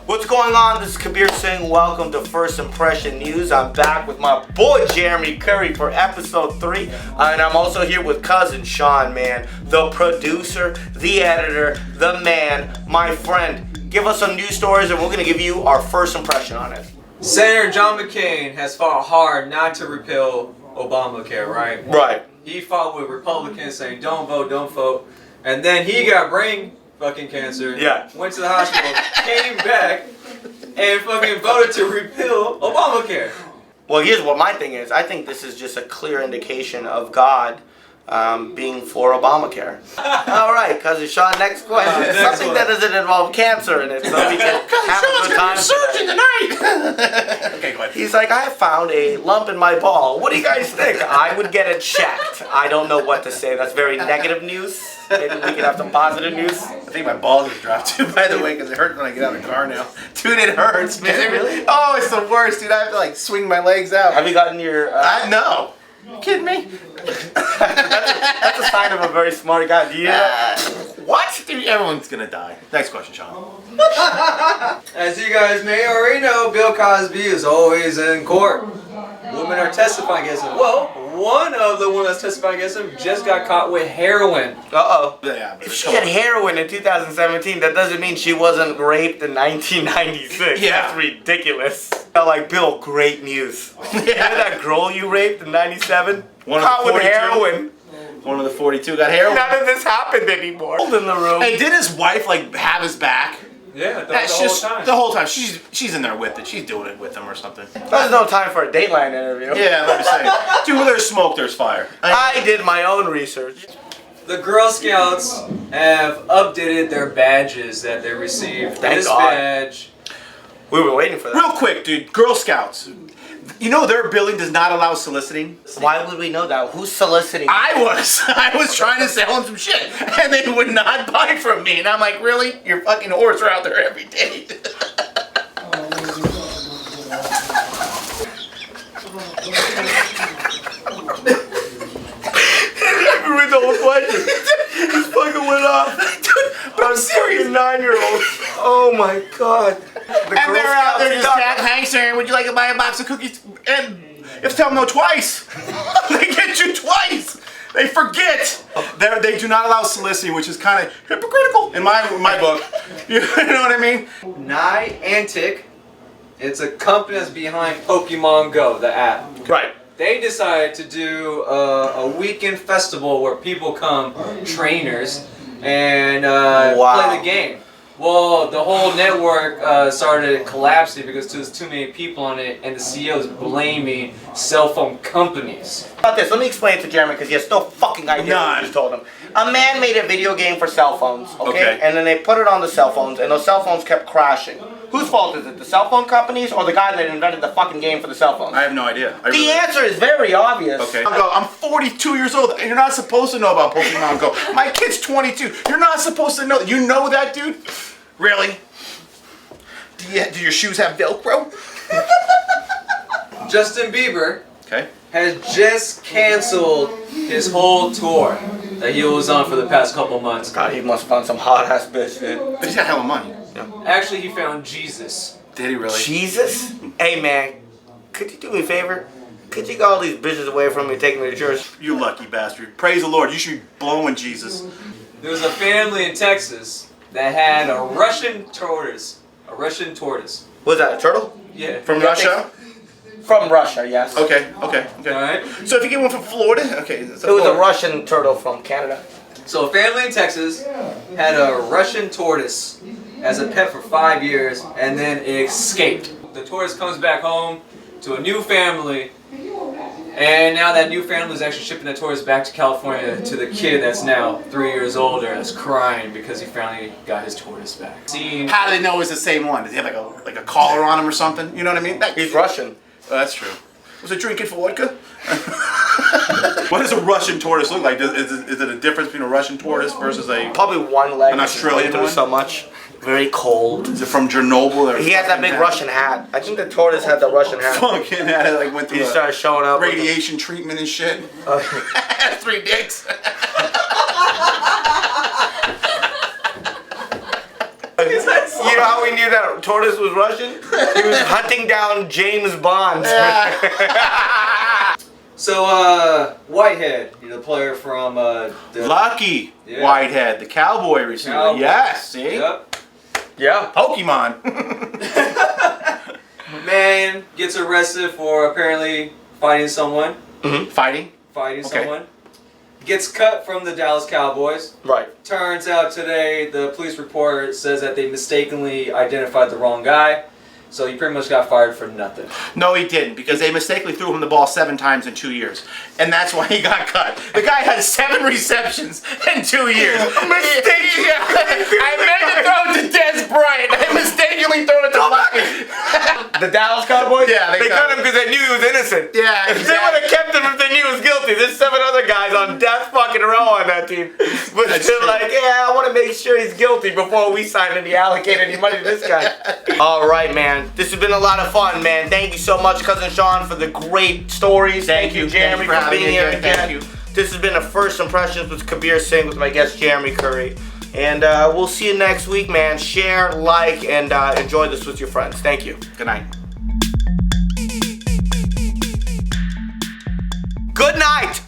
What's going on? This is Kabir Singh. Welcome to First Impression News. I'm back with my boy Jeremy Curry for episode 3. And I'm also here with cousin Sean, man. The producer, the editor, the man, my friend. Give us some news stories and we're going to give you our first impression on it. Senator John McCain has fought hard not to repeal Obamacare, right? Right. He fought with Republicans saying don't vote. And then he got brain fucking cancer. Yeah. Went to the hospital, came back, and fucking voted to repeal Obamacare. Well, here's what my thing is. I think this is just a clear indication of God being for Obamacare. All right, cousin Sean, next question. Something that doesn't involve cancer in it, so we can have a good time surgeon tonight. Okay, go ahead. He's like, I found a lump in my ball. What do you guys think? I would get it checked. I don't know what to say. That's very negative news. Maybe we could have some positive news. I think my balls have dropped too, by the way, because it hurts when I get out of the car now. Dude, it hurts, man. Does it really? Oh, it's the worst, dude. I have to like swing my legs out. Have you gotten your... No. You kidding me? That's a sign of a very smart guy. Do you What? Dude, everyone's gonna die. Next question, Sean. As you guys may already know, Bill Cosby is always in court. Women are testifying against him. Well, one of the women that's testifying against him just got caught with heroin. Uh-oh. Yeah, If she had heroin in 2017, that doesn't mean she wasn't raped in 1996. Yeah. That's ridiculous. Like, Bill, great news. You know that girl you raped in 97? One of the Caught with 42? heroin. One of the 42 got heroin. None of this happened anymore. In the room. Hey, did his wife like have his back? Yeah, the That's whole just time. the whole time. She's in there with it. She's doing it with him or something. There's no time for a Dateline interview. Yeah, let me say. Dude, where there's smoke, there's fire. I did my own research. The Girl Scouts have updated their badges that they received. Thank This God. badge. We were waiting for that. Real quick, dude. Girl Scouts. You know their building does not allow soliciting? Why would we know that? Who's soliciting? I was trying to sell them some shit, and they would not buy from me. And I'm like, really? Your fucking whores are out there every day. Read the whole question. This fucking went off. Dude, but I'm serious. 9-year-old. Oh my God. And they're out there just hang saying, would you like to buy a box of cookies? And you have to tell them no twice. They get you twice. They forget. They do not allow soliciting, which is kind of hypocritical in my book. You know what I mean? Niantic, it's a company that's behind Pokemon Go, the app. Right. They decided to do a weekend festival where people come, trainers, and play the game. Well, the whole network started collapsing because there's too many people on it, and the CEO is blaming cell phone companies. About this, let me explain it to Jeremy because he has no fucking idea what you just told him. A man made a video game for cell phones, okay? And then they put it on the cell phones, and those cell phones kept crashing. Whose fault is it? The cell phone companies or the guy that invented the fucking game for the cell phones? I have no idea. The answer is very obvious. Okay. I'm 42 years old. And you're not supposed to know about Pokemon Go. My kid's 22. You're not supposed to know. You know that, dude? Really? Do your shoes have Velcro? Justin Bieber Okay. has just canceled his whole tour that he was on for the past couple months. God, he must have found some hot ass bitch, dude. But he's got hella money. Actually, he found Jesus. Did he really? Jesus? Hey man, could you do me a favor? Could you get all these bitches away from me and take me to church? You lucky bastard. Praise the Lord. You should be blowing Jesus. There was a family in Texas that had a Russian tortoise. A Russian tortoise. Was that a turtle? Yeah. From Russia? From Russia, yes. Okay. Alright. So if you get one from Florida, okay. It was a Russian turtle from Canada. So a family in Texas had a Russian tortoise as a pet for 5 years, and then it escaped. The tortoise comes back home to a new family, and now that new family is actually shipping the tortoise back to California to the kid that's now 3 years older that's crying because he finally got his tortoise back. How do they know it's the same one? Does he have like a collar on him or something? You know what I mean? He's Russian. That's true. Was it drinking vodka? What does a Russian tortoise look like? Is it a difference between a Russian tortoise versus a... Probably one leg. An Australian through one? so much. Very cold. Is it from Chernobyl? He has that big Russian hat. I think the tortoise had the Russian hat. Fucking had it, like went through He started showing up. radiation treatment and shit. 3 dicks. You know how we knew that tortoise was Russian? He was hunting down James Bond. So, Whitehead, the player from Lucky Whitehead, the cowboy receiver. Cowboy. Yes, see? Yep. Yeah. Pokemon. Man gets arrested for apparently fighting someone. Fighting? Fighting Okay. someone. Gets cut from the Dallas Cowboys. Right. Turns out today the police report says that they mistakenly identified the wrong guy. So he pretty much got fired for nothing. No, he didn't, because they mistakenly threw him the ball 7 times in 2 years. And that's why he got cut. The guy had 7 receptions in 2 years. Mistakenly. I meant to throw it to Des Bryant. I mistakenly threw it to Lucky. The Dallas Cowboys? Yeah, they cut him because they knew he was innocent. Yeah, If they would have kept him if they knew he was guilty. There's 7 other guys on death fucking row on that team. But That's still true. like, yeah, I want to make sure he's guilty before we sign any allocate any money to this guy. All right, man. This has been a lot of fun, man. Thank you so much, Cousin Sean, for the great stories. Thank you, Jeremy, Thank you for being here again. Thank you. This has been a First Impressions with Kabir Singh with my guest, Jeremy Curry. And we'll see you next week, man. Share, like, and enjoy this with your friends. Thank you. Good night. Good night.